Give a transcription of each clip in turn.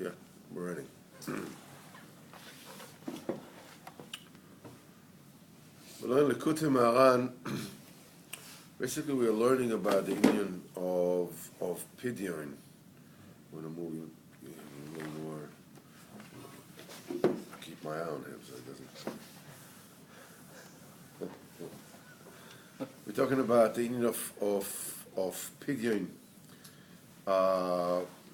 Yeah, we're ready. Well, in Likutei Moharan, basically we are learning about the union of Pidyon. I'm going to move you a little more. Keep my eye on him so it doesn't. We're talking about the union of Pidyon.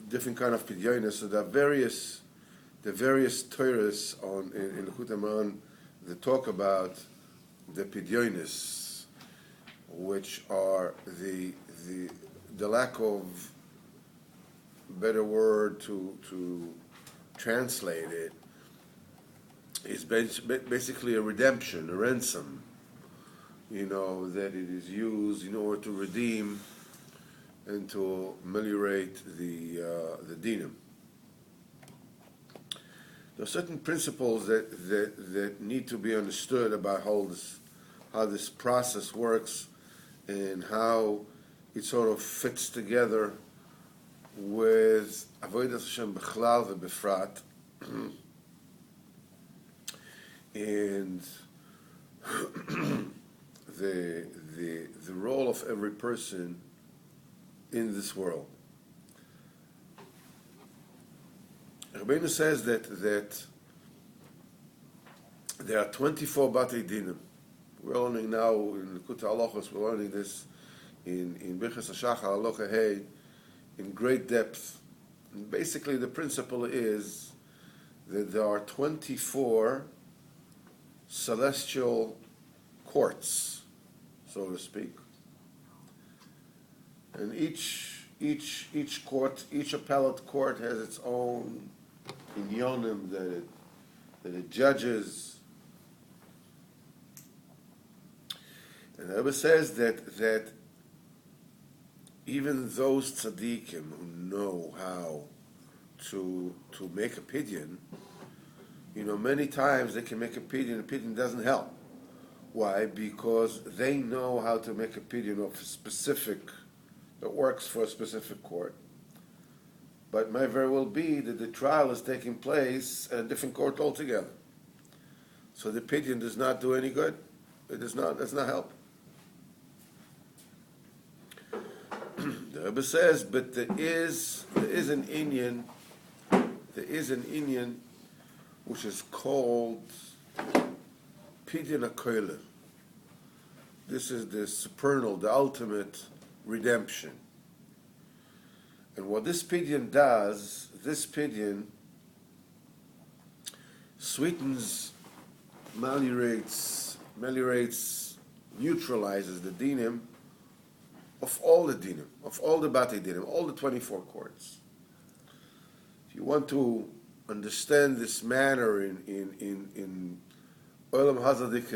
Different kind of Pidyonis. So the various Torahs in Likutei Moharan that talk about the Pidyonis, which are the lack of better word to translate it is basically a redemption, a ransom. That it is used in order to redeem and to ameliorate the dinim. There are certain principles that need to be understood about how this process works and how it sort of fits together with Avodas Hashem Bechlal veBefrat and the role of every person in this world. Rabbeinu says that there are 24 Batei Dinim. We're learning now in Likutei Halachos, we're learning this in Birchas HaShachar Halacha Hey in great depth. And basically the principle is that there are 24 celestial courts, so to speak. And each court, each appellate court has its own inyonim that it judges. And the Rebbe says that even those tzaddikim who know how to make a pidyon, many times they can make a pidyon doesn't help. Why? Because they know how to make a pidyon of a specific that works for a specific court. But it may very well be that the trial is taking place at a different court altogether. So the pidyon does not do any good. It does not help. The Rebbe says, but there is an Inyan which is called Pidyon HaKoilel. This is the supernal, the ultimate redemption. And what this pidyon does, this pidyon sweetens, ameliorates, neutralizes the dinim of all the dinim, of all the Batei Dinim, all the 24 courts. If you want to understand this manner in Olam Hazadik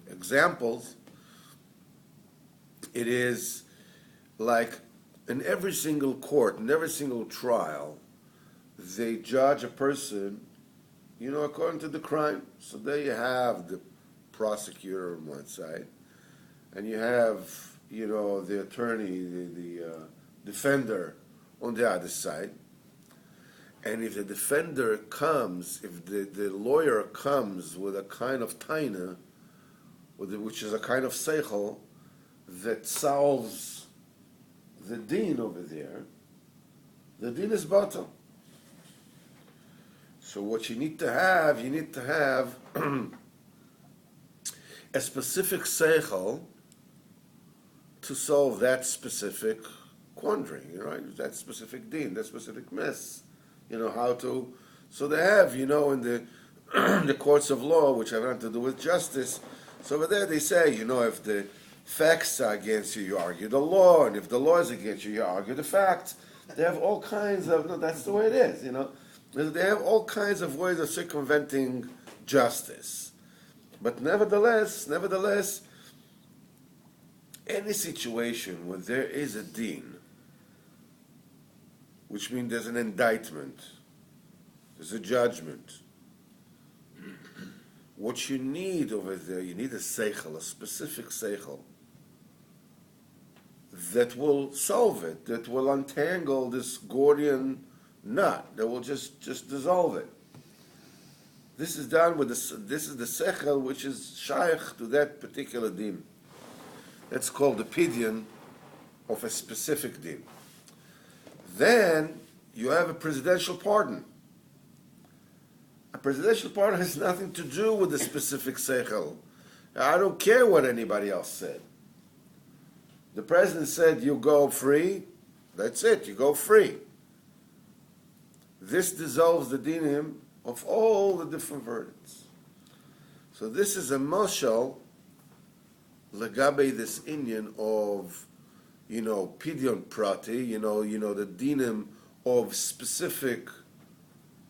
examples, it is like in every single court, in every single trial, they judge a person, according to the crime. So there you have the prosecutor on one side, and you have, the attorney, the defender on the other side. And if the defender comes, if the lawyer comes with a kind of taina, which is a kind of seichel that solves the din over there, the din is batal. So what you need to have a specific seichel to solve that specific quandary, right? That specific din, that specific mess. How to. So they have, in the the courts of law, which have nothing to do with justice. So over there they say, if the facts are against you, you argue the law, and if the law is against you, you argue the facts. They have all kinds of, that's the way it is, They have all kinds of ways of circumventing justice. But nevertheless, any situation where there is a din, which means there's an indictment, there's a judgment. What you need over there, you need a seichel, a specific seichel, that will solve it, that will untangle this Gordian knot, that will just dissolve it. This is done with this is the sechel which is shaykh to that particular din. That's called the pidyon of a specific din. Then you have a presidential pardon. A presidential pardon has nothing to do with the specific sechel. I don't care what anybody else said. The president said you go free, that's it, you go free. This dissolves the dinim of all the different verdicts. So this is a mashal legabe this inyan of, pidyon prati, the dinim of specific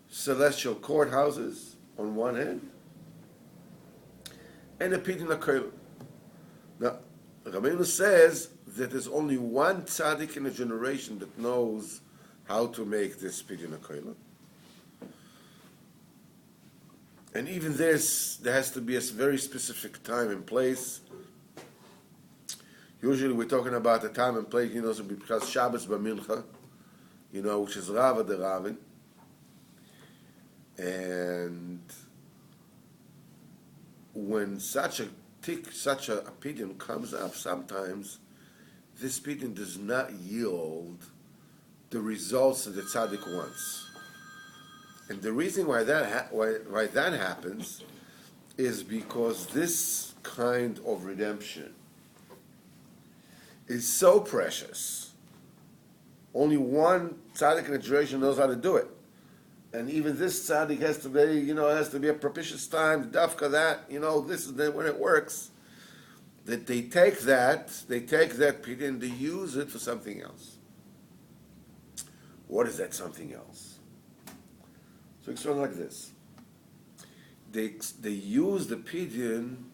celestial courthouses on one hand, and a pidyon akolim. Now, Rabbeinu says that there's only one tzaddik in a generation that knows how to make this pidyon akolim. And even this, there has to be a very specific time and place. Usually we're talking about the time and place, because Shabbos b'mincha, which is Rava de Ravin. And when such a pidyon comes up, sometimes this pidyon does not yield the results that the tzaddik wants. And the reason why that happens is because this kind of redemption is so precious. Only one tzaddik in a generation knows how to do it. And even this tzaddik has to be a propitious time, dafka that, this is when it works. That they take that pidyon and they use it for something else. What is that something else? So it's sort of like this. They use the pidyon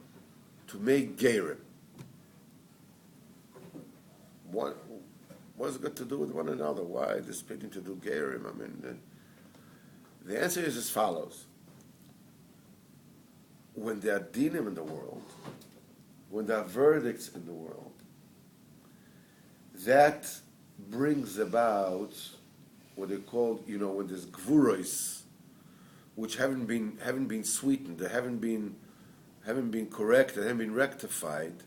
to make gerim. What has it got to do with one another? Why this pidyon to do gerim? The answer is as follows. When there are dinim in the world, when there are verdicts in the world, that brings about what they call, when there's gvuros, which haven't been sweetened, they haven't been corrected, haven't been rectified.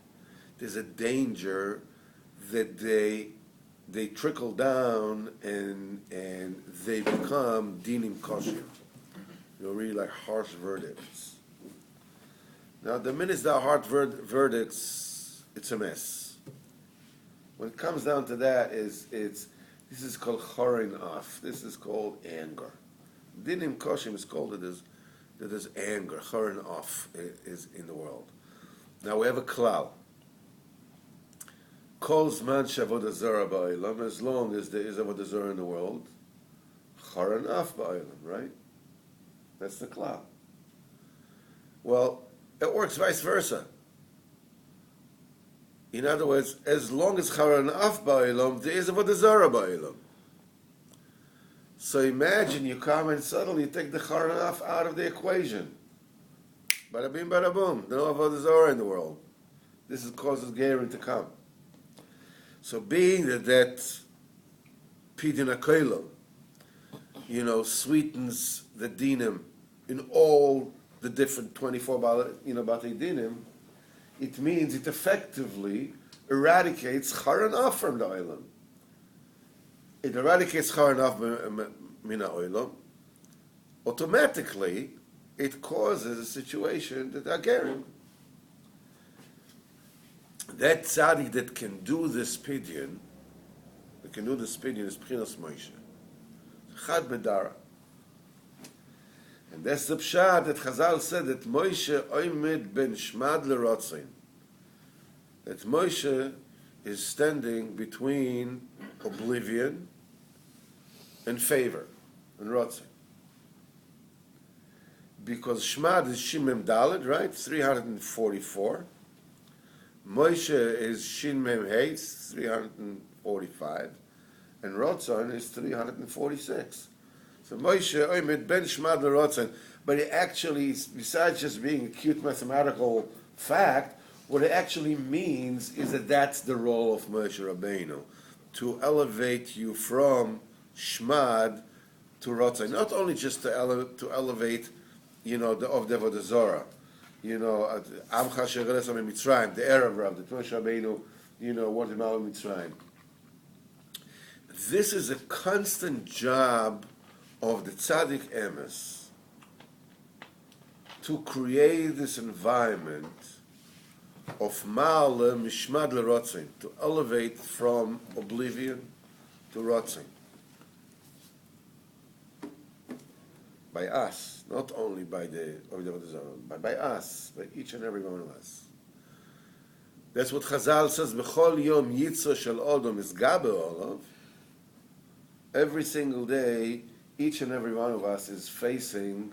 There's a danger that they trickle down and they become dinim koshim. Really like harsh verdicts. Now, the minute there are harsh verdicts, it's a mess. When it comes down to that, this is called chorin af. This is called anger. Dinim koshim is called that there's anger. Chorin af is in the world. Now we have a klal. Kol zman shavodah zara ba'olam, as long as there is avodah zara in the world, chorin af ba'olam, right? That's the klal. Well, it works vice versa. In other words, as long as chorin af ba'olam, there is avodah zara ba'olam. So imagine you come and suddenly you take the chorin af out of the equation. Bada bing, bada boom. No avodah zara in the world. This causes gerim to come. So being that pidyon akolim, sweetens the dinim in all the different 24 batei dinim, it means it effectively eradicates chorin af from the olam. It eradicates chorin af min ha'olam. Automatically, it causes a situation that agerim. That tzaddik that can do this pidyon, is B'chinas Moshe. Chad bedara. And that's the pshat that Chazal said that Moshe oimed ben shmad lerotzin. That Moshe is standing between oblivion and favor, and rotzin. Because shmad is shimem daled, right? 344. Moshe is Shin Mem Hey, 345, and Rotzon is 346. So Moshe Oimed Ben Shmad LeRotzon, but it actually, besides just being a cute mathematical fact, What it actually means is that that's the role of Moshe Rabbeinu, to elevate you from Shmad to Rotzai. Not only just to elevate, the Avodah Zorah, Amcha Shereles Mitzrayim, the Erev Rav, that Moshe Rabbeinu, wanted Mal Mitzrayim. This is a constant job of the Tzaddik Emes to create this environment of Ma'ale Mishmad LeRotzin, to elevate from oblivion to Rotzin. By us, not only by the Avodah Zarah, but by us, by each and every one of us. That's what Chazal says, B'chol yom yitzro shel odom isgabe olav. Every single day, each and every one of us is facing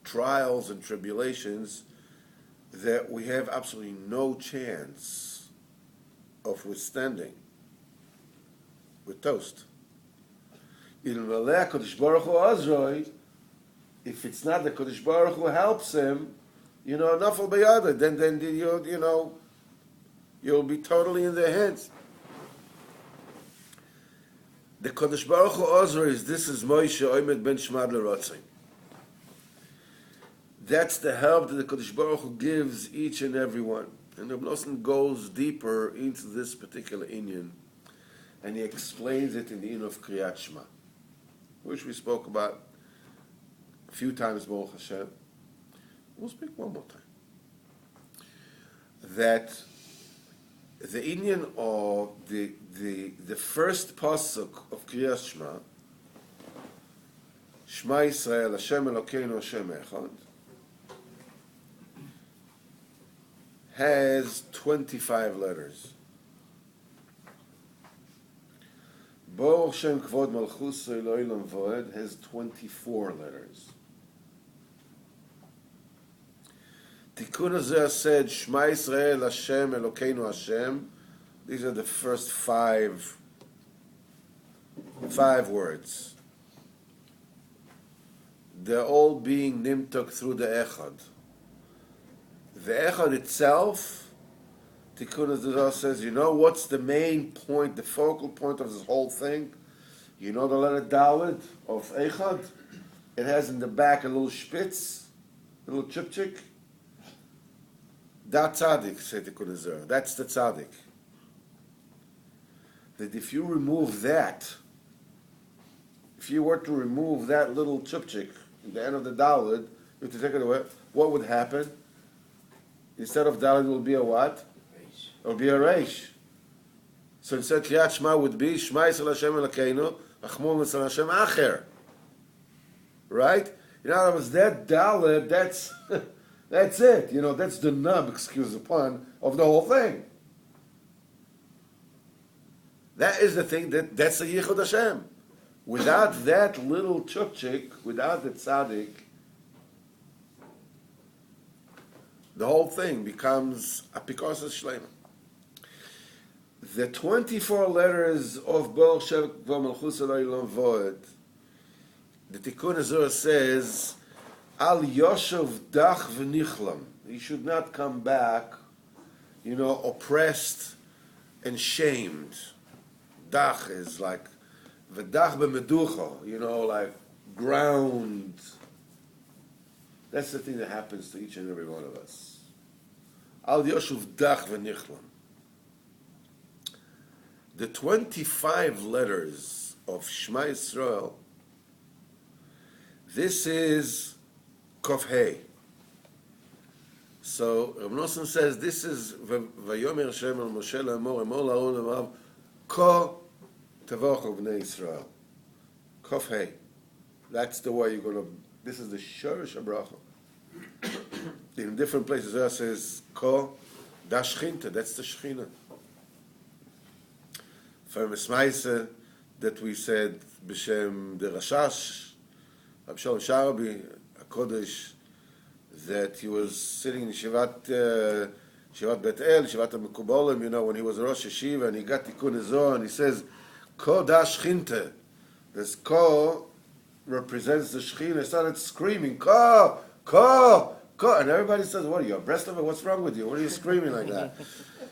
trials and tribulations that we have absolutely no chance of withstanding. We're toast. If it's not the Kodesh Baruch Hu helps him, nafal b'yada, then you'll be totally in their hands. The Kodesh Baruch Hu Ozra is, this is Moshe Oimed ben Shmad LeRotzin. That's the help that the Kodesh Baruch Hu gives each and every one. And Reb Nosson goes deeper into this particular inyan, and he explains it in the inyan of Kriyat Shema, which we spoke about a few times, Baruch Hashem. We'll speak one more time. That the inyan of the first pasuk of Kriyat Shema, Shema Yisrael, Hashem Elokeinu, Hashem Echad, has 25 letters. Baruch Shem Kvod Malchuso Eloilam Voed has 24 letters. Tikkun Hazeh said, Shema Yisrael, Hashem Elokeinu, Hashem. These are the first five words. They're all being nimtok through the Echad. The Echad itself, Tikkun Hazeh says, what's the main point, the focal point of this whole thing? The letter Dalet of Echad? It has in the back a little spitz, a little chipchik. That tzaddik, said Tikkun Hazeh. That's the tzaddik. That if you remove that, if you were to remove that little chupchik at the end of the Dalet, you have to take it away, what would happen? Instead of Dalet, it will be a what? It will be a Reish. So instead, Kriyat Shema would be Shema Yisrael Hashem Elokeinu, Achmon Yisrael Hashem Acher. Right? In other words, that Dalet, that's that's it. That's the nub, excuse the pun, of the whole thing. That is the thing, that's the Yichud Hashem. Without that little chupchik, without the tzaddik, the whole thing becomes a Apikosos Shlema. The 24 letters of Baruch Shem Kvod Malchuso Eloilam Voed, the Tikkun Hazeh says, Al Yoshev Dach V'Nichlam. He should not come back, oppressed and shamed. Dach is like V'Dach B'Meducha, like ground. That's the thing that happens to each and every one of us. Al Yoshev Dach V'Nichlam. The 25 letters of Shema Yisrael, this is Kof Hei. So Reb Nosson says this is Vayomer Hashem al Moshe Lamor Emor La'on Amav Ko Tavochu B'nei Yisrael. Kof Hei. That's the way you're going to. This is the Shorish HaBracha. In different places there says Ko Da Shchinta. That's the Shechina. Famous Maisa that we said B'Shem the Rashash Abshal Sharabi Kodesh, that he was sitting in Shivat Bet El, Shivat HaMekubolim, when he was Rosh Yeshiva, and he got Tikkun Hazeh, and he says, Ko da Shchinte. This Ko represents the Shechina. He started screaming, Ko, Ko, And everybody says, what are you, a Breslover? What's wrong with you? What are you screaming like that?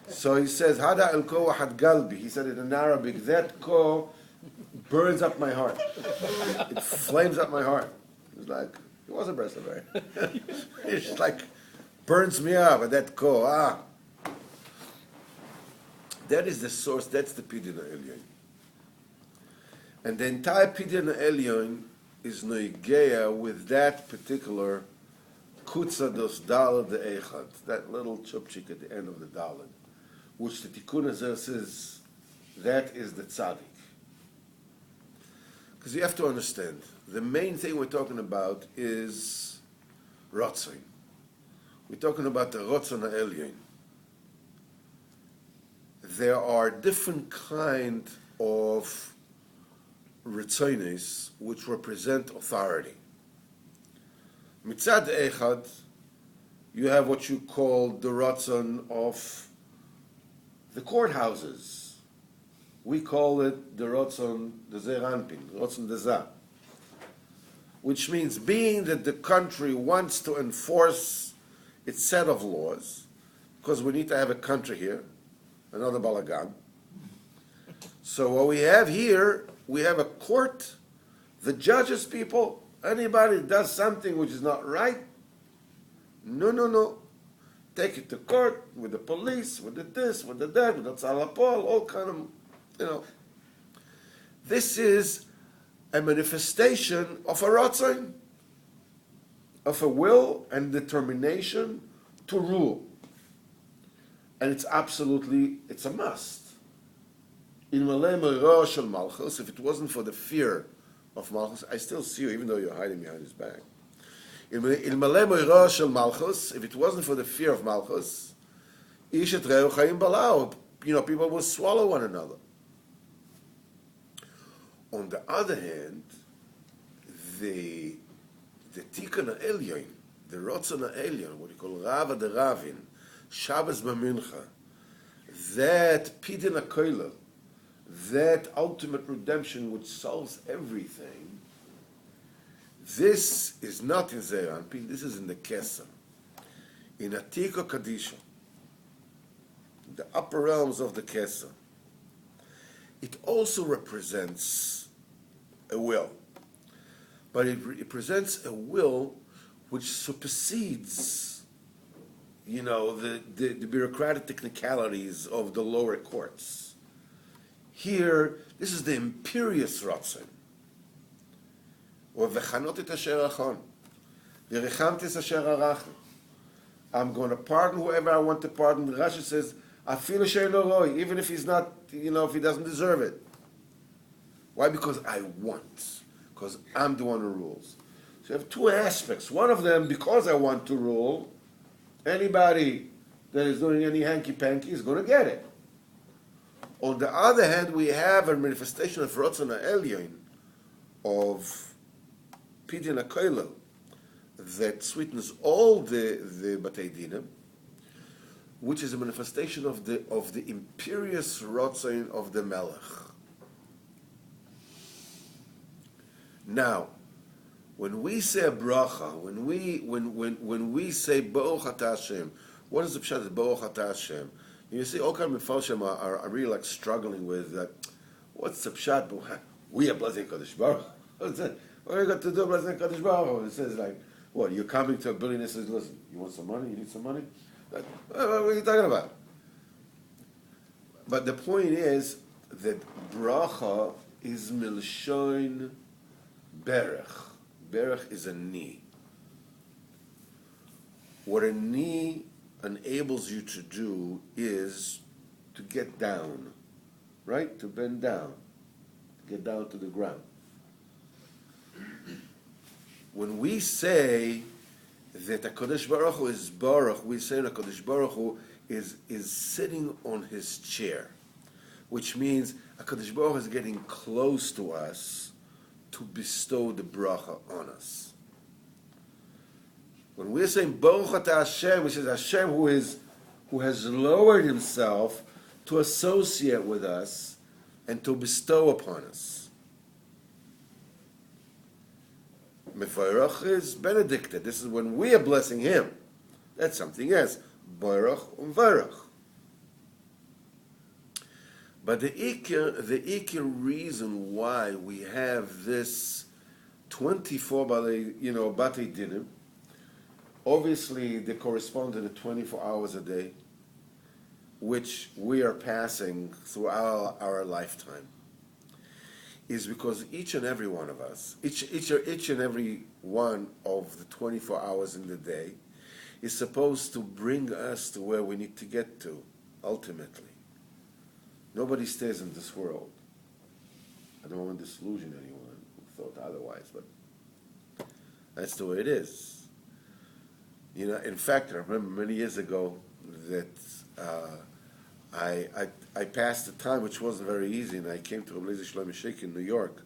So he says, Hada el ko had galbi. He said it in Arabic, that ko burns up my heart. It flames up my heart. It's like, it was a Breslover. It's like, burns me up, and that ko, That is the source, that's the Pidyon Elyon. And the entire Pidyon Elyon is noigeya with that particular Kutzados Dalad the Echad, that little chupchik at the end of the Dalad, which the Tikkun Hazeh says, that is the tzaddik. Because you have to understand, the main thing we're talking about is Ratzon. We're talking about the Ratzon HaElyon. There are different kind of Ritzonos which represent authority. Mitzad Echad, you have what you call the Ratzon of the courthouses. We call it the Ratzon de Zeranpin, Ratzon de Zah, which means being that the country wants to enforce its set of laws, because we need to have a country here, another balagan. So what we have here, we have a court, the judges people, anybody that does something which is not right, no. Take it to court with the police, with the this, with the that, with the tzalapol, all kind of, This is a manifestation of a ratzon, of a will and determination to rule. And it's a must. In Malay Moira shel Malchus, if it wasn't for the fear of Malchus, I still see you, even though you're hiding behind his back. In Malay Moira shel Malchus, if it wasn't for the fear of Malchus, Ish et Reu Chaim Balau, people will swallow one another. On the other hand, the Tikkun HaElyon, the Ratzon HaElyon, what you call Rava de Ravin, Shabbos B'Mincha, that Pidyon HaKoilel, that ultimate redemption which solves everything, this is not in Zeir Anpin, this is in the Kesem, in Atiko Kadisha, the upper realms of the Kesem. It also represents a will, but it represents a will which supersedes, the bureaucratic technicalities of the lower courts. Here, this is the imperious Ratzon. I'm going to pardon whoever I want to pardon. The Rashi says, even if he's not, if he doesn't deserve it. Why? Because I want. Because I'm the one who rules. So you have two aspects. One of them, because I want to rule, anybody that is doing any hanky-panky is going to get it. On the other hand, we have a manifestation of Ratzon HaElyon, of Pidyon HaKoilel, that sweetens all the Batei Dinim, which is a manifestation of the imperious Ratzon of the Melech. Now, when we say a bracha, when we say Baruch Atah Hashem, what is the pshat of Baruch Atah Hashem? You see, all kind of Mefarshim are really like struggling with that. What's the pshat? We are blessing Kadosh Baruch. What are you got to do blessing Kadosh Baruch? It says like, what? You're coming to a billionaire and says, listen, you want some money? You need some money? What are you talking about? But the point is that bracha is milshon berech. Berech is a knee. What a knee enables you to do is to get down, right? To bend down, get down to the ground. When we say that HaKadosh Baruch Hu is Baruch, we say that HaKadosh Baruch Hu is sitting on his chair, which means HaKadosh Baruch Hu is getting close to us to bestow the bracha on us. When we're saying Baruch Atah Hashem, which is Hashem who has lowered himself to associate with us and to bestow upon us. Mefarach is benedicted. This is when we are blessing him. That's something else. Boirach and Vorach. But the ikir reason why we have this 24 batei dinim, obviously they correspond to the 24 hours a day, which we are passing through our lifetime, is because each and every one of us, each and every one of the 24 hours in the day is supposed to bring us to where we need to get to, ultimately. Nobody stays in this world. I don't want to disillusion anyone who thought otherwise, but that's the way it is. In fact, I remember many years ago that I passed a time which wasn't very easy, and I came to Rabbi Shlomo Sheik in New York,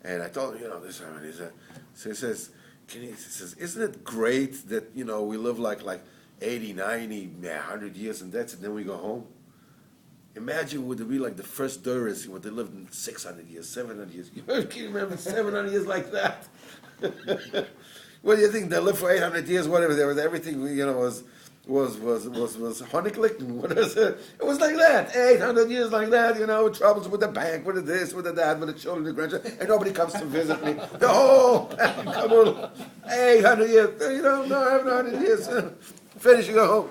and I told him, this is so he says, he says, isn't it great that we live like 80, 90, 100 years, and that's it, then we go home? Imagine would it be like the first Doris, would they lived in 600 years, 700 years? Can you remember 700 years like that? What do you think? They lived for 800 years, whatever. There was everything, was Honiglik. What is it? It was like that. 800 years like that, troubles with the bank, with this, with that, with the children, the grandchildren, and nobody comes to visit me. The whole come on, 800 years. No, I have 100 years. Finish, you go home.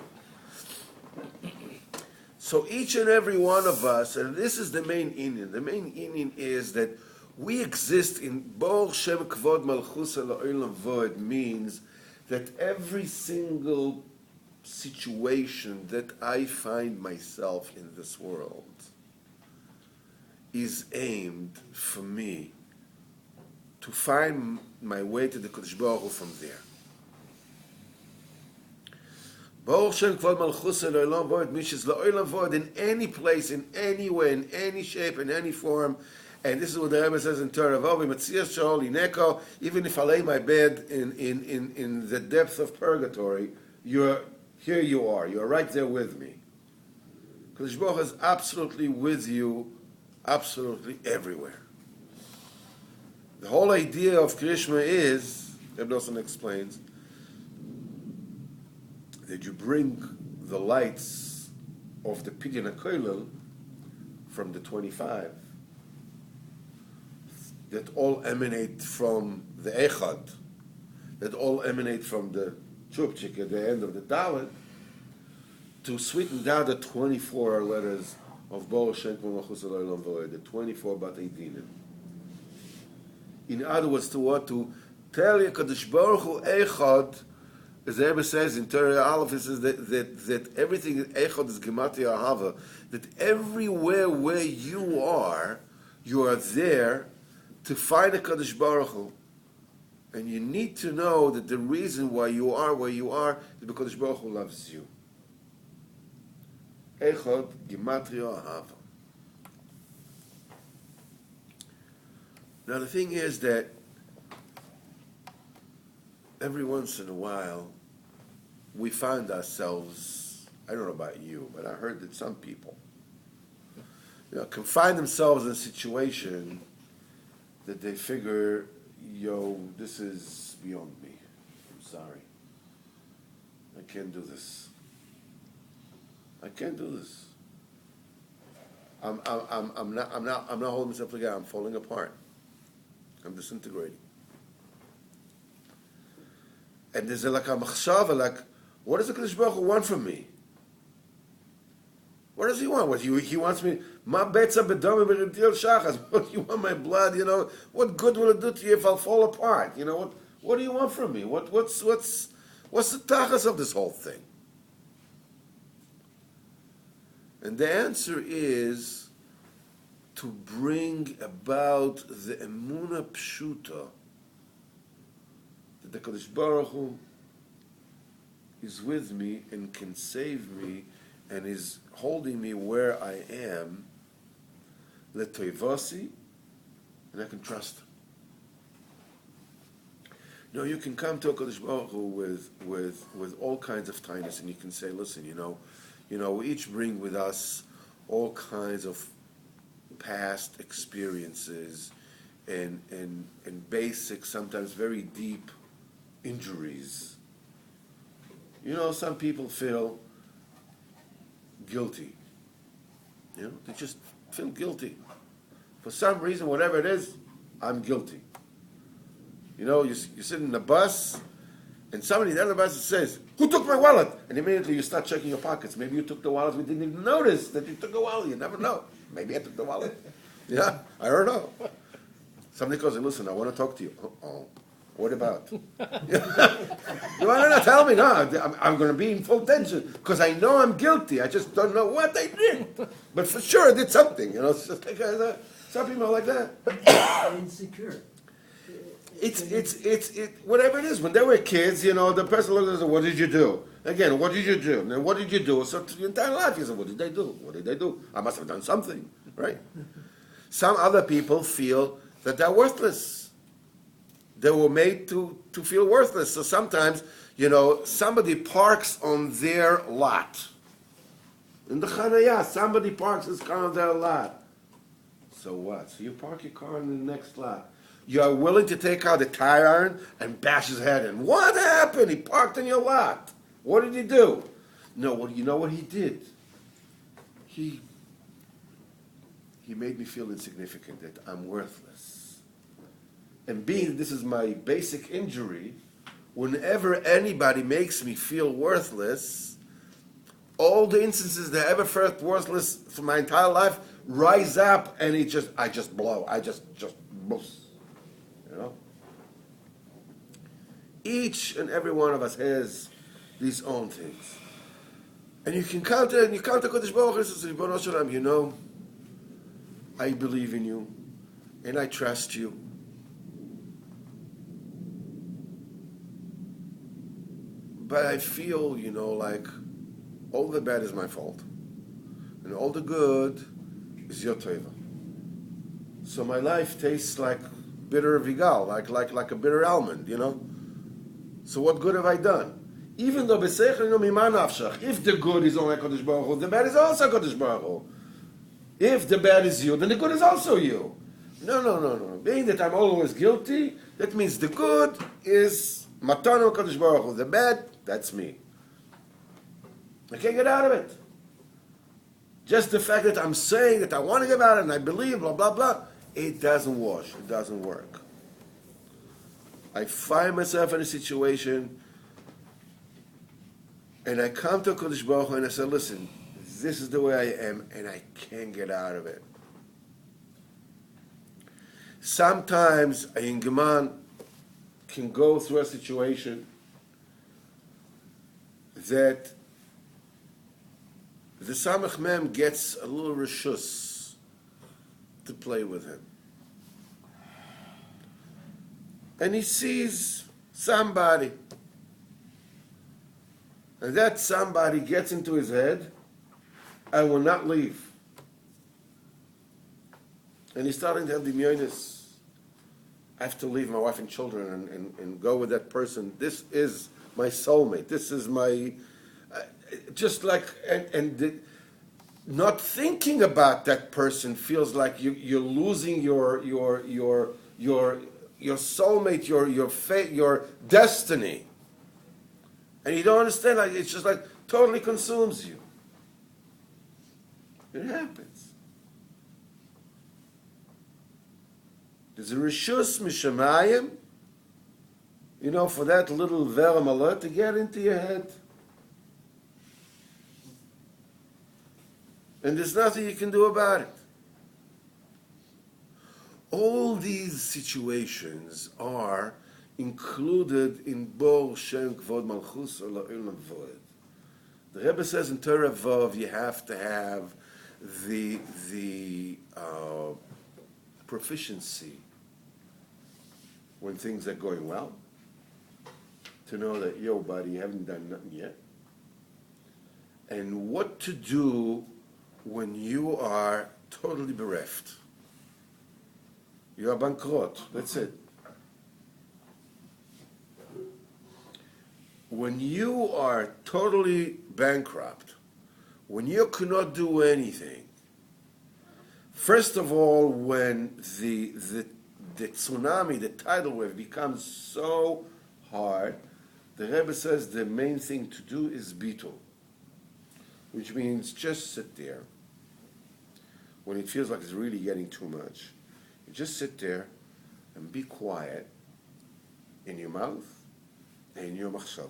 So each and every one of us, and this is the main inyan. The main inyan is that we exist in Bor Shem Kvod Malchus Elo'olam Vod, means that every single situation that I find myself in this world is aimed for me to find my way to the Kodesh Baruch Hu from there. Baruch Shem Kvod Malchus Elo'olam Vod, which is Elo'olam Vod, in any place, in any way, in any shape, in any form. And this is what the Rebbe says in Torah, even if I lay my bed in the depth of purgatory, here you are. You're right there with me. Kodesh Baruch Hu is absolutely with you, absolutely everywhere. The whole idea of Krishma is, Rebbe Nosson explains, that you bring the lights of the Pidyon HaKoilel from the 25, that all emanate from the Echad, that all emanate from the Chupchik at the end of the Dalet, to sweeten down the 24 letters of Bo Shem Kvod Malchus Elo'olam Vod, the 24 Batei Dinim. In other words, to what? To tell you, Kadosh Baruch Hu Echad, as the Rebbe says in Torah Aleph, it says that everything Echad is Gematria Ahava, that everywhere where you are there to find a Kadosh Baruch Hu. And you need to know that the reason why you are where you are is because Kadosh Baruch Hu loves you. Echad Gematria Ahava. Now the thing is that every once in a while we find ourselves, I don't know about you, but I heard that some people can find themselves in a situation that they figure, this is beyond me. I'm sorry. I can't do this. I can't do this. I'm not holding myself together. I'm falling apart. I'm disintegrating. And there's like a machshava, like, what does the Kodesh Baruch Hu want from me? What does he want? What he wants me? Ma betza bedome b'rintil shachas. What do you want my blood? What good will it do to you if I'll fall apart? What do you want from me? What's the tachas of this whole thing? And the answer is to bring about the emuna pshuta, that the Kodesh Baruch Hu is with me and can save me and is holding me where I am, letoivasi, and I can trust him. You can come to a Kodesh Baruch Hu with all kinds of tightness, and you can say, listen, we each bring with us all kinds of past experiences and basic, sometimes very deep injuries. Some people feel guilty. They just feel guilty. For some reason, whatever it is, I'm guilty. You sit in the bus, and somebody at the end of the bus says, "Who took my wallet?" And immediately you start checking your pockets. Maybe you took the wallet. We didn't even notice that you took the wallet. You never know. Maybe I took the wallet. Yeah, I don't know. Somebody goes, "Listen, I want to talk to you." Oh, what about? You want to tell me? No, I'm going to be in full tension because I know I'm guilty. I just don't know what I did, but for sure I did something. It's just like some people are like that. Insecure. It's whatever it is. When they were kids, the person looked and said, "What did you do?" Again, what did you do? And then what did you do? So your entire life, you said, "What did they do? What did they do? I must have done something, right?" Some other people feel that they're worthless. They were made to feel worthless. So sometimes, somebody parks on their lot. In the Chanaya, somebody parks his car on their lot. So what? So you park your car in the next lot. You are willing to take out a tire iron and bash his head in. What happened? He parked in your lot. What did he do? No, you know what he did? He made me feel insignificant, that I'm worthless. And being this is my basic injury, whenever anybody makes me feel worthless, all the instances that I ever felt worthless for my entire life rise up, and I just blow. I just boost. Each and every one of us has these own things. And you can count it, and you count the Kodesh Baruch Hu, says, "Ribono shel Olam, I believe in you, and I trust you. But I feel, like all the bad is my fault, and all the good is your teva. So my life tastes like bitter vigal, like a bitter almond, So what good have I done? Even though if the good is only Kodesh Baruch Hu, the bad is also Kodesh Baruch Hu. If the bad is you, then the good is also you. No. Being that I'm always guilty, that means the good is Matanu Kodesh Baruch Hu. The bad, that's me. I can't get out of it. Just the fact that I'm saying that I want to get out of it and I believe, blah, blah, blah, it doesn't wash. It doesn't work. I find myself in a situation and I come to Kodesh Baruch Hu and I say, "Listen, this is the way I am and I can't get out of it." Sometimes a Yingaman can go through a situation that the Samach Mem gets a little rishus to play with him. And he sees somebody. And that somebody gets into his head, "I will not leave." And he's starting to have demyonis. I have to leave my wife and children and go with that person. This is my soulmate. This is my... not thinking about that person feels like you're losing your soulmate, your fate, your destiny. And you don't understand, it's just like totally consumes you. It happens. There's a rishus mishamayim, for that little verum alert to get into your head. And there's nothing you can do about it. All these situations are included in Bor Shem Kvod Malchus or La'olam Vod. The Rebbe says in Torah Vov you have to have the proficiency when things are going well, to know that, yo, buddy, you haven't done nothing yet, and what to do when you are totally bereft. You are bankrot, that's it. When you are totally bankrupt, when you cannot do anything, first of all, when the tsunami, the tidal wave becomes so hard The Rebbe says the main thing to do is bitul, which means just sit there. When it feels like it's really getting too much, you just sit there and be quiet in your mouth and in your machshava.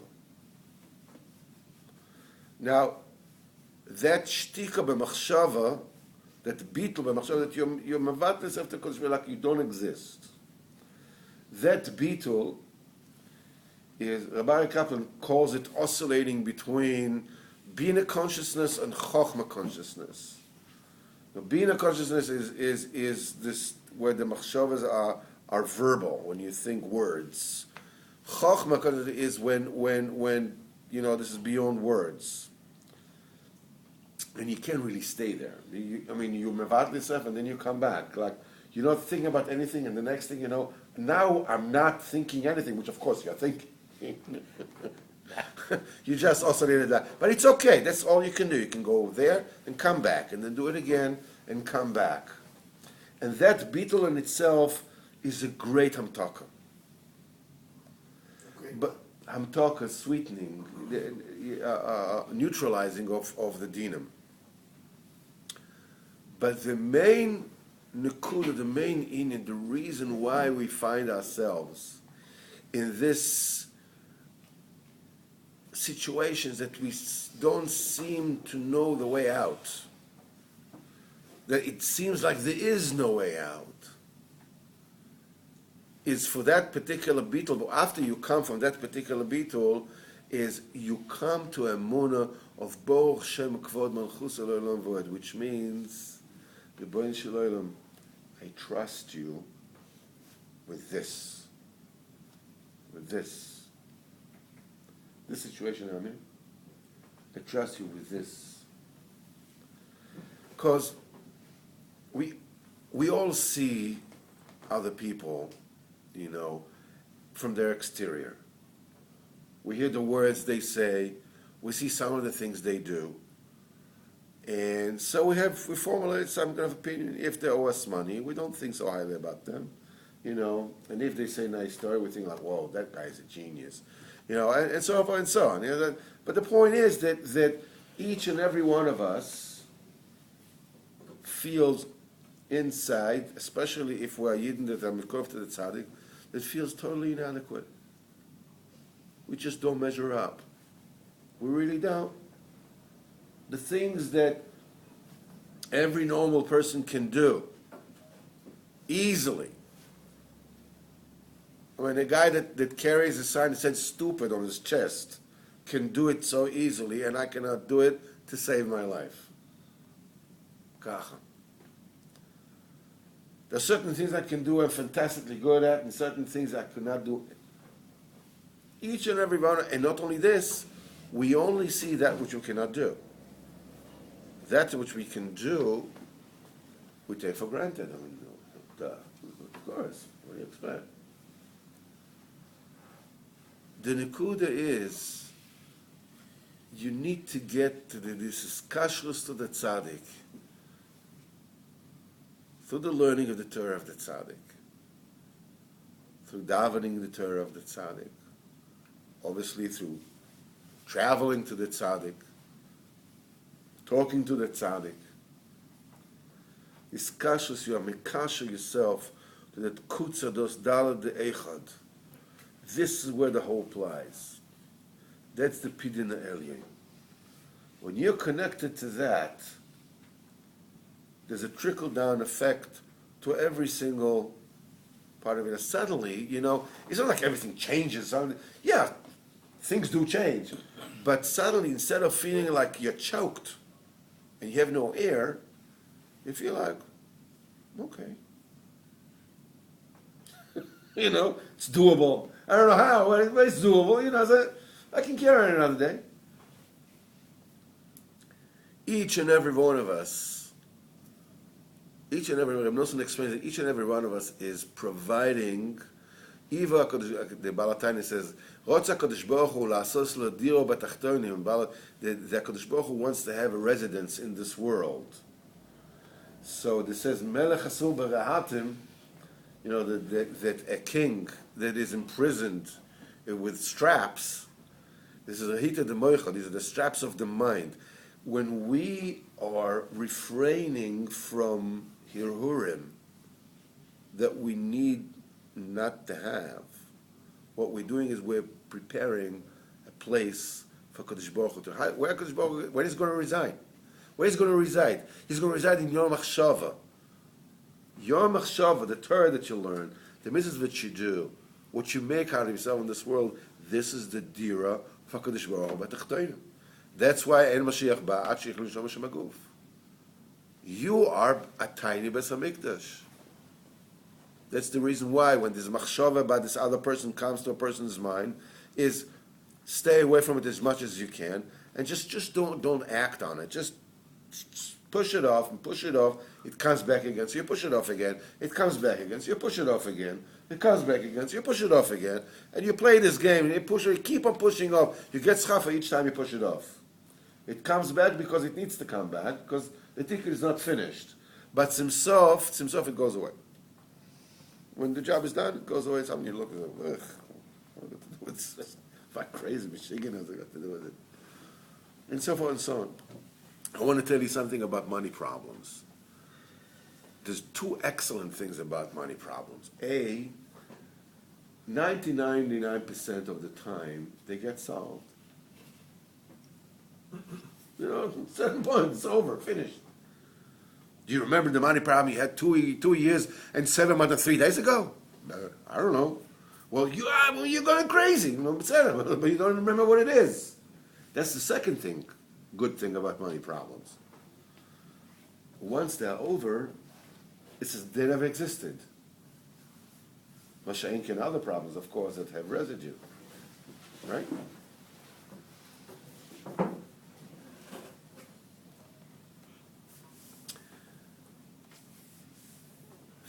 Now, that shtika b'machshava, that bitul b'machshava, that you're mevat yourself to Kodesh like you don't exist. That bitul is, Rabbi Kaplan calls it oscillating between bina consciousness and chokhmah consciousness. Now, bina consciousness is this where the machshavas are verbal, when you think words. Chokhmah consciousness is when this is beyond words. And you can't really stay there. You mevat yourself and then you come back. Like, you're not thinking about anything, and the next thing you know, now I'm not thinking anything, which of course you're thinking. You just oscillated that. But it's okay. That's all you can do. You can go there and come back, and then do it again and come back. And that bitul in itself is a great hamtaka. But hamtaka, sweetening, neutralizing of the dinam. But the main nekuda, the main inyan, the reason why we find ourselves in this situations that we don't seem to know the way out, that it seems like there is no way out, is for that particular bitul. But after you come from that particular bitul, is you come to a emunah of Baruch Shem Kvod Malchus Elolam Vod, which means Rebbeinu Shalom, I trust you with this situation I'm in. I trust you with this, because we all see other people, from their exterior. We hear the words they say. We see some of the things they do. And so we formulate some kind of opinion. If they owe us money, we don't think so highly about them, And if they say a nice story, we think like, whoa, that guy's a genius, and so forth and so on. But the point is that each and every one of us feels inside, especially if we're Yidden that are mikov to the tzaddik, that feels totally inadequate. We just don't measure up. We really don't. The things that every normal person can do easily. A guy that carries a sign that says stupid on his chest can do it so easily, and I cannot do it to save my life. Kacha. There are certain things I can do I'm fantastically good at, and certain things I could not do. Each and every one, and not only this, we only see that which we cannot do. That which we can do, we take for granted. Of course, what do you expect? The nekuda is, you need to get to this kashrus to the tzaddik through the learning of the Torah of the tzaddik, through davening the Torah of the tzaddik, obviously through traveling to the tzaddik, talking to the tzaddik. This kashrus, you are mekasher yourself to that kutzados dalad de echad. This is where the whole applies. That's the pidyon elyon. When you're connected to that, there's a trickle-down effect to every single part of it. And suddenly, it's not like everything changes. Yeah, things do change. But suddenly, instead of feeling like you're choked and you have no air, you feel like, okay. It's doable. I don't know how, but it's doable. I can carry it another day. Each and every one of us, I'm not going to explain that each and every one of us is providing. The Balatani says, the HaKadosh Baruch Hu wants to have a residence in this world. So it says, Melech Asur B'Rahatim, that a king that is imprisoned with straps, This is a hita de moicha. These are the straps of the mind. When we are refraining from hirhurim that we need not to have, what we're doing is we're preparing a place for Kadosh Baruch Hu. Where Kadosh Baruch Hu, where he's going to reside? Where he's going to reside? He's going to reside in your machshava. Your machshava, the Torah that you learn, the mitzvahs that you do, what you make out of yourself in this world, this is the dira for Kadosh Baruch Hu b'tachtonim. That's why En Mashiach Ba'at Sheich L'Nishama Shemaguf. You are a tiny Beis HaMikdash. That's the reason why when this machshava about this other person comes to a person's mind, is stay away from it as much as you can, and just don't act on it. Just push it off and push it off. It comes back again, so you push it off again. It comes back again, so you push it off again. It comes back again, so you push it off again. And you play this game, and you keep on pushing off. You get schafa each time you push it off. It comes back because it needs to come back, because the ticket is not finished. But simsof, it goes away. When the job is done, it goes away. Something you look at, ugh, what got to do with this? If I'm crazy, Michigan has got to do with it. And so forth and so on. I want to tell you something about money problems. There's two excellent things about money problems. A, 99% of the time, they get solved. You know, 7 points, it's over, finished. Do you remember the money problem you had 2 years and 7 months and 3 days ago? I don't know. Well, you're going crazy. But you don't remember what it is. That's the second thing, good thing about money problems. Once they're over, they never existed. Masha'ink and other problems, of course, that have residue. Right?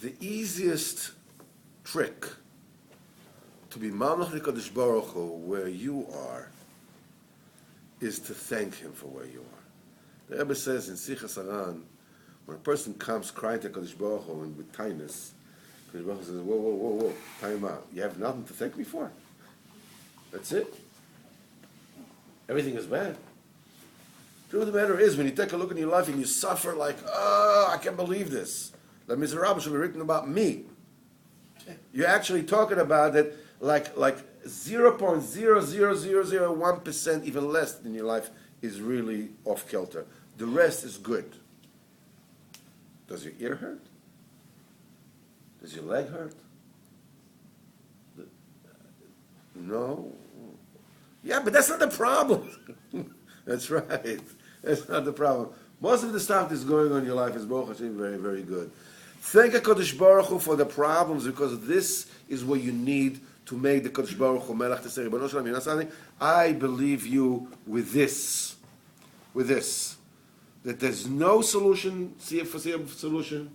The easiest trick to be Mamlech HaKadosh Baruch Hu where you are is to thank him for where you are. The Rebbe says in Sichas Haran, when a person comes crying to HaKadosh Baruch Hu and with kindness, HaKadosh Baruch Hu says, whoa, time out. You have nothing to thank me for? That's it? Everything is bad? The truth of the matter is, when you take a look in your life and you suffer like, I can't believe this. The Mizrah should be written about me. You're actually talking about that like 0.00001%, even less in your life, is really off kilter. The rest is good. Does your ear hurt? Does your leg hurt? No. Yeah, but that's not the problem. That's right. That's not the problem. Most of the stuff that's going on in your life is Baruch Hashem very, very good. Thank HaKadosh Baruch Hu for the problems, because this is what you need to make the Kadosh Baruch Hu Melech to say, Ribono Shel Olam, you know something? I believe you with this, that there's no solution, solution.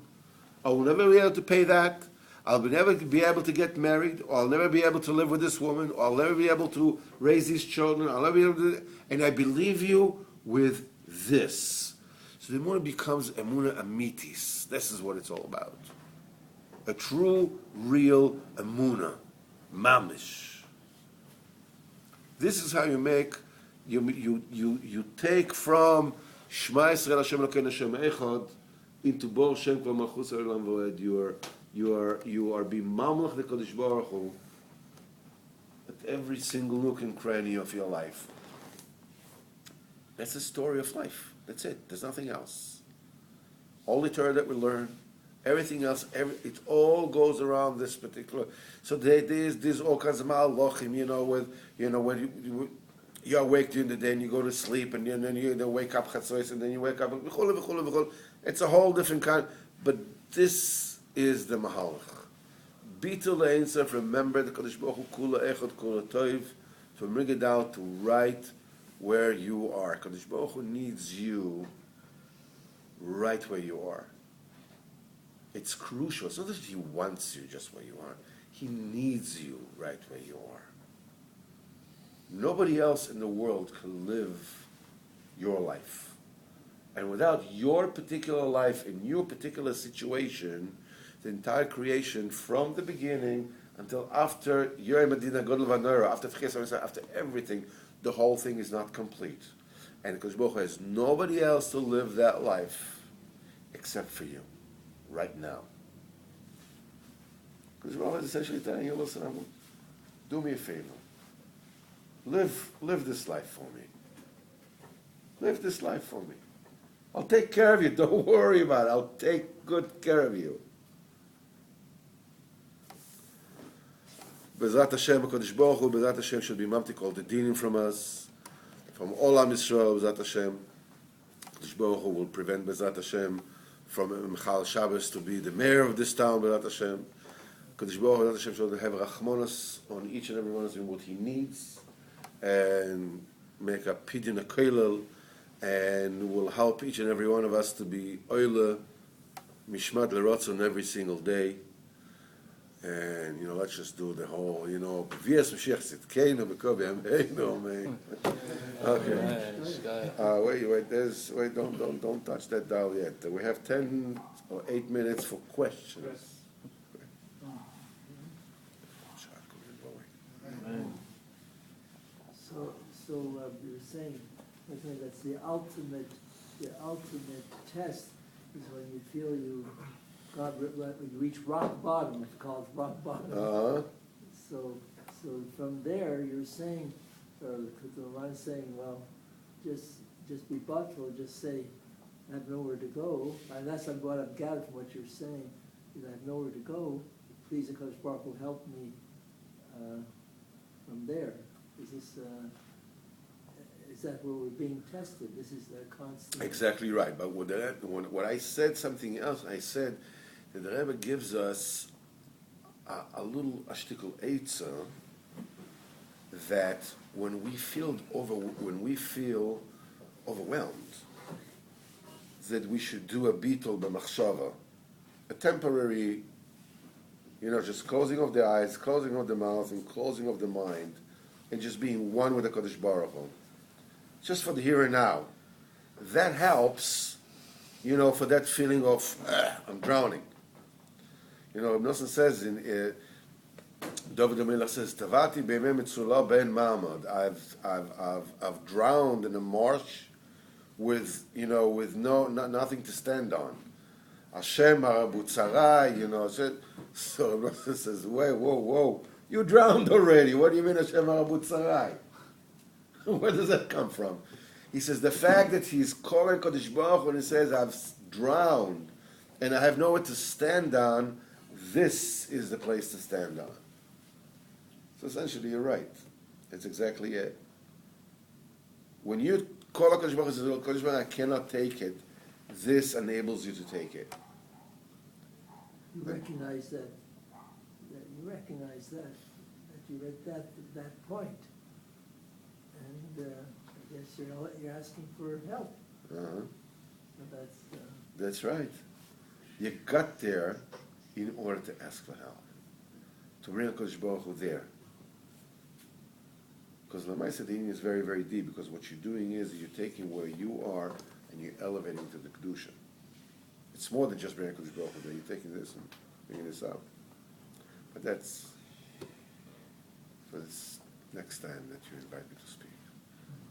I will never be able to pay that. I'll never be able to get married, or I'll never be able to live with this woman, or I'll never be able to raise these children. I'll never be able to, and I believe you with this. So the emunah becomes emunah amitis. This is what it's all about. A true, real emunah, mamish. This is how you make. You take from Shema Yisrael Hashem Elokeinu Hashem Echad into Bor Shem Kol Malchus Olam Voed. You are being mamlech the Kadosh Baruch Hu at every single nook and cranny of your life. That's the story of life. That's it. There's nothing else. All the Torah that we learn, everything else, it all goes around this particular. So there's all kinds of malachim, when you're awake during the day and you go to sleep, and then you wake up chatzos, and then you wake up. It's a whole different kind. But this is the mahalach. Bitul Einsef. Remember the Kadosh Baruch Hu Kula Echad Kula Toiv, to bring it down to right where you are. Kadosh Baruch Hu needs you right where you are. It's crucial. It's not that he wants you just where you are. He needs you right where you are. Nobody else in the world can live your life. And without your particular life in your particular situation, the entire creation from the beginning until after Yoy Medina Godel Vanora, after everything, the whole thing is not complete. And because Baruch Hu has nobody else to live that life except for you, right now. Because Baruch Hu is essentially telling you, listen, do me a favor. Live this life for me. Live this life for me. I'll take care of you. Don't worry about it. I'll take good care of you. Bezrat Hashem, HaKadosh Baruch Hu, Bezrat Hashem should be mamtik all the dinim from us, from all Am Yisrael, Bezrat Hashem. HaKadosh Baruch Hu will prevent Bezrat Hashem from Michal Shabbos to be the mayor of this town, Bezrat Hashem. HaKadosh Baruch Hu, Bezrat Hashem should have Rachmanos on each and every one of them what he needs, and make a pidyon, a koilel, and will help each and every one of us to be oile, mishmat lerotzon every single day. And, let's just do the whole, V'yes Mashiach Tzidkeinu b'kol b'yameinu, man. Okay. Wait, don't touch that dial yet. We have 10 or 8 minutes for questions. So you're saying that's the ultimate test is when you feel you reach rock bottom. It's called rock bottom. So from there you're saying, or the line saying, well, just be thoughtful. Just say, I have nowhere to go. And that's what I've gathered from what you're saying. Is I have nowhere to go. Please, HaKadosh Baruch Hu, help me from there. Is that where we're being tested? This is the constant. Exactly right. But when I said something else, I said that the Rebbe gives us a little ashtikul eitzah that when we feel overwhelmed, that we should do a bittul b'machshava, a temporary, just closing of the eyes, closing of the mouth, and closing of the mind, and just being one with the Kodesh Baruch Hu. Just for the here and now. That helps, for that feeling of, I'm drowning. Nosson says, David HaMelech says, Tavati be'emeh metzula ben ma'amad. I've drowned in a marsh with nothing to stand on. Hashem harabu tzarai, so Nosson says, whoa, you drowned already. What do you mean Hashem harabu tzarai? Where does that come from? He says the fact that he's calling Kodesh Baruch Hu and he says, I've drowned and I have nowhere to stand on, this is the place to stand on. So essentially you're right. That's exactly it. When you call Kodesh Baruch Hu and say, Kodesh Baruch Hu, I cannot take it, this enables you to take it. You recognize that you're at that point. And I guess you're asking for help. So that's right. You got there in order to ask for help, to bring HaKadosh Baruch Hu there. Because Lamaisa Dini is very, very deep. Because what you're doing is you're taking where you are and you're elevating to the kedusha. It's more than just bringing HaKadosh Baruch Hu there. You're taking this and bringing this out. But that's for this next time that you invite me to speak.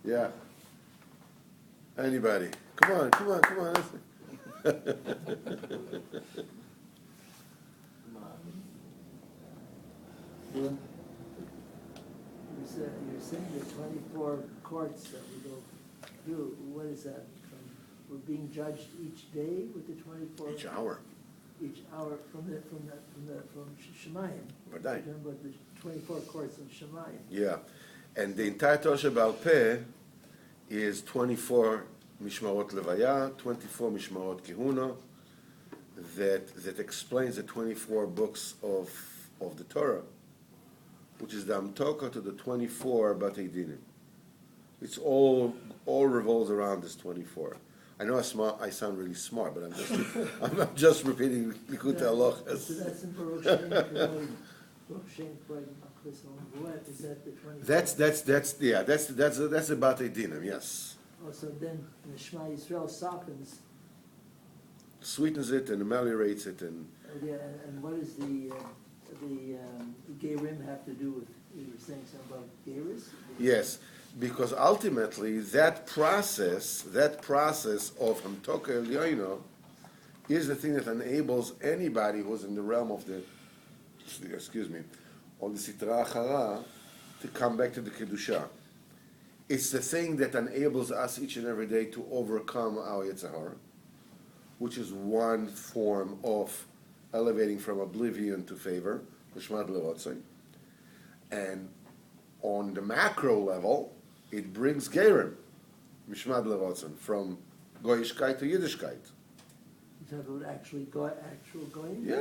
Yeah. Anybody? Come on. You're saying the 24 courts that we go through. What is that? We're being judged each day with the 24. Each hour. Each hour from Shemayim. Right. Talking about the 24 courts of Shemayim. Yeah. And the entire Torah Sheba'al Peh is 24 Mishmarot Levaya, 24 Mishmarot Kehuna, that explains the 24 books of the Torah, which is the Amtoka to the 24 Batei Dinim. It's all revolves around this 24. I know I sound really smart, but I'm just repeating Likutei Halachos. So that's in Baruch Shem Is that the 24? That's the Batei Dinim, yes. Oh, so then the Shema Yisrael sweetens it and ameliorates it and what does the Gerim have to do with? You were saying something about Geris? Yes. Because ultimately, that process of Hamtoka Elyoino is the thing that enables anybody who's in the realm of the, on the Sitra Achara, to come back to the Kedusha. It's the thing that enables us each and every day to overcome our Yetzer Hara, which is one form of elevating from oblivion to favor, Mishmad Lerotzei. And on the macro level, it brings Gerim, Mishmad Lerotzei, from Goyishkeit to Yiddishkeit. You talk about actual going? Yeah.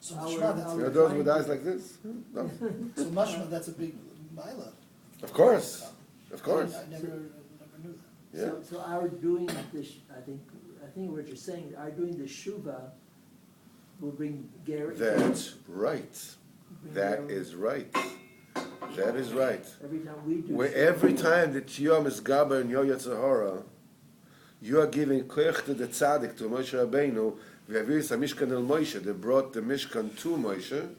So Our- Mashma, our- You know those with eyes like this? No. so Mashma, that's a big mila. Of course. I never knew that. Yeah. So our doing this, I think what you're saying, our doing the Shuva will bring Garrett. That's right. That is right. That is right. Every time we do. Where Shuva, every time that Yom is Gaba and Yo Yetzer Hara, you are giving koich to the tzaddik, to Moshe Rabbeinu, v'yaviris HaMishkan el Moshe, that brought the Mishkan to Moshe.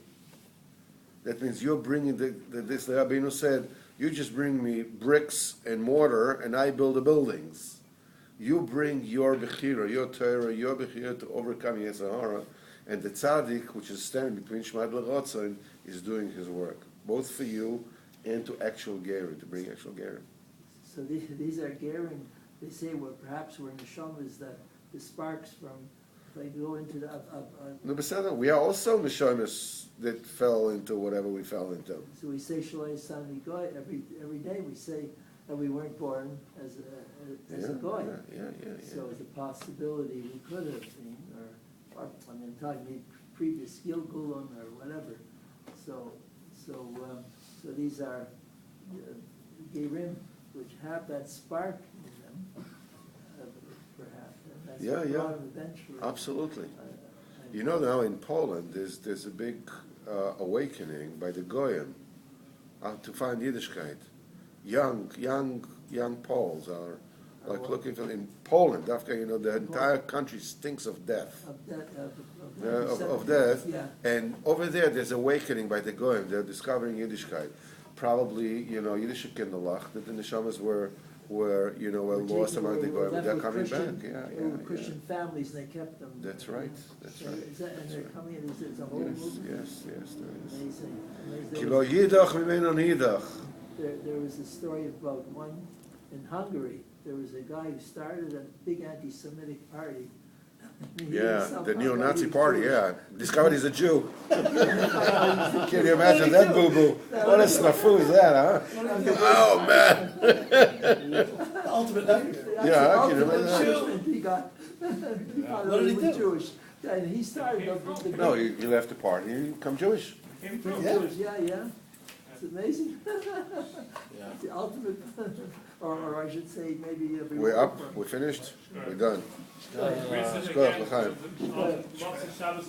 That means you're bringing this, the Rabbeinu said, you just bring me bricks and mortar, and I build the buildings. You bring your Bechira, your Torah, your Bechira to overcome Yetzer Hara, and the tzaddik, which is standing between Shmad L'Rotzain, is doing his work, both for you and to actual Gerim, to bring actual Gerim. So these are Gerim, they say, well, perhaps we're neshamas that the sparks from, they go into the, No, but we are also Neshamas that fell into whatever we fell into. so we say Shalai Sami Goy, every day we say that we weren't born as a Goy. Yeah. So it's a possibility we could have been, or I mean, talking previous Gilgulim or whatever. So these are Gerim which have that spark in them, perhaps. And that's what brought them eventually. Absolutely. And- You know now in Poland there's a big awakening by the Goyim to find Yiddishkeit. Young Poles are like looking for in Poland. After the entire country stinks of death. Of death, Yeah. and over there's awakening by the Goyim. They're discovering Yiddishkeit. Probably, Yiddish Kinderlach, that the neshamas were lost among the Goyim, but they're coming back. Yeah. Christian families, and they kept them. That's right. That's So right. is that, and they're coming in, it's a whole movement? Yes, there is. Amazing. Ki lo yidach mimeno nidach. There was a story about one in Hungary. There was a guy who started a big anti-Semitic party. He Yeah, himself the found out neo-Nazi he was party, Jewish. yeah. Discovered he's a Jew. Can you imagine that boo-boo? What a snafu is that, huh? Oh, man. The ultimate nightmare. That's Yeah, the I can ultimate imagine. punishment he got. He found What out did he he was do? Jewish. And he started the No, he left the party, he became Jewish. Came from Yeah. Jewish, yeah. It's amazing. It's the ultimate, or I should say, maybe. We're up, we're finished, we're done. Grüße, Shkoyach l'chaim. Shabbos,